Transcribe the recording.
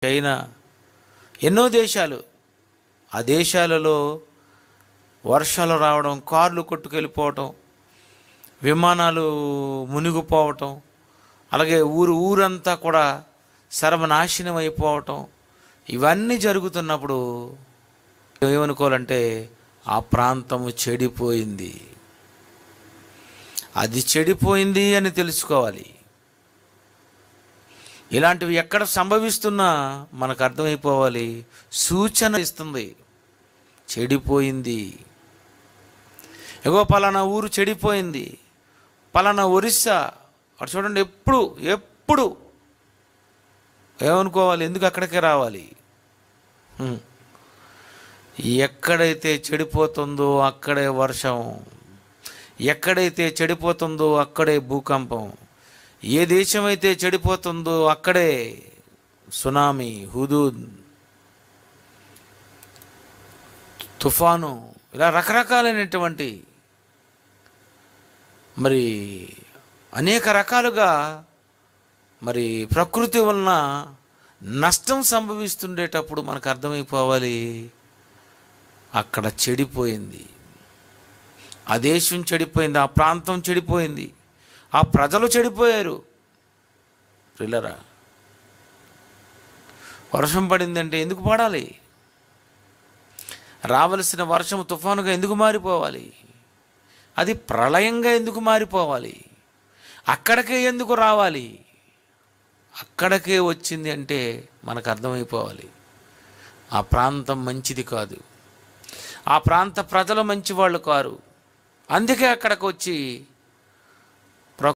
China, ఎన్నో దేశాలు. ఆ దేశాలలో వర్షాలు రావడం, కార్లు కొట్టుకెళ్ళిపోవటం, విమానాలు మునిగిపోవటం, అలాగే ఊరంతా కూడా సర్వనాశనం అయిపోవటం, ఇవన్నీ జరుగుతున్నప్పుడు ఏమనుకోవాలంటే ఆ ప్రాంతము చెడిపోయింది, అది చెడిపోయింది అని తెలుసుకోవాలి. ఇలాంటివి ఎక్కడ సంభవిస్తున్నా మనకు అర్థమైపోవాలి, సూచన ఇస్తుంది, చెడిపోయింది. ఎగో పలానా ఊరు చెడిపోయింది, పలానా ఒరిస్సా అటు చూడండి. ఎప్పుడు ఏమనుకోవాలి, ఎందుకు అక్కడికే రావాలి? ఎక్కడైతే చెడిపోతుందో అక్కడే వర్షం, ఎక్కడైతే చెడిపోతుందో అక్కడే భూకంపం, ఏ దేశం అయితే చెడిపోతుందో అక్కడే సునామీ, హుదూద్, తుఫాను, ఇలా రకరకాలైనటువంటి మరి అనేక రకాలుగా మరి ప్రకృతి వలన నష్టం సంభవిస్తుండేటప్పుడు మనకు అర్థమైపోవాలి, అక్కడ చెడిపోయింది, ఆ దేశం చెడిపోయింది, ఆ ప్రాంతం చెడిపోయింది, ఆ ప్రజలు చెడిపోయారు. పిల్లరా, వర్షం పడిందంటే ఎందుకు పడాలి? రావలసిన వర్షం తుఫానుగా ఎందుకు మారిపోవాలి? అది ప్రళయంగా ఎందుకు మారిపోవాలి? అక్కడికే ఎందుకు రావాలి? అక్కడికే వచ్చింది అంటే మనకు అర్థమైపోవాలి, ఆ ప్రాంతం మంచిది కాదు, ఆ ప్రాంత ప్రజలు మంచివాళ్ళు కారు. అందుకే అక్కడికి వచ్చి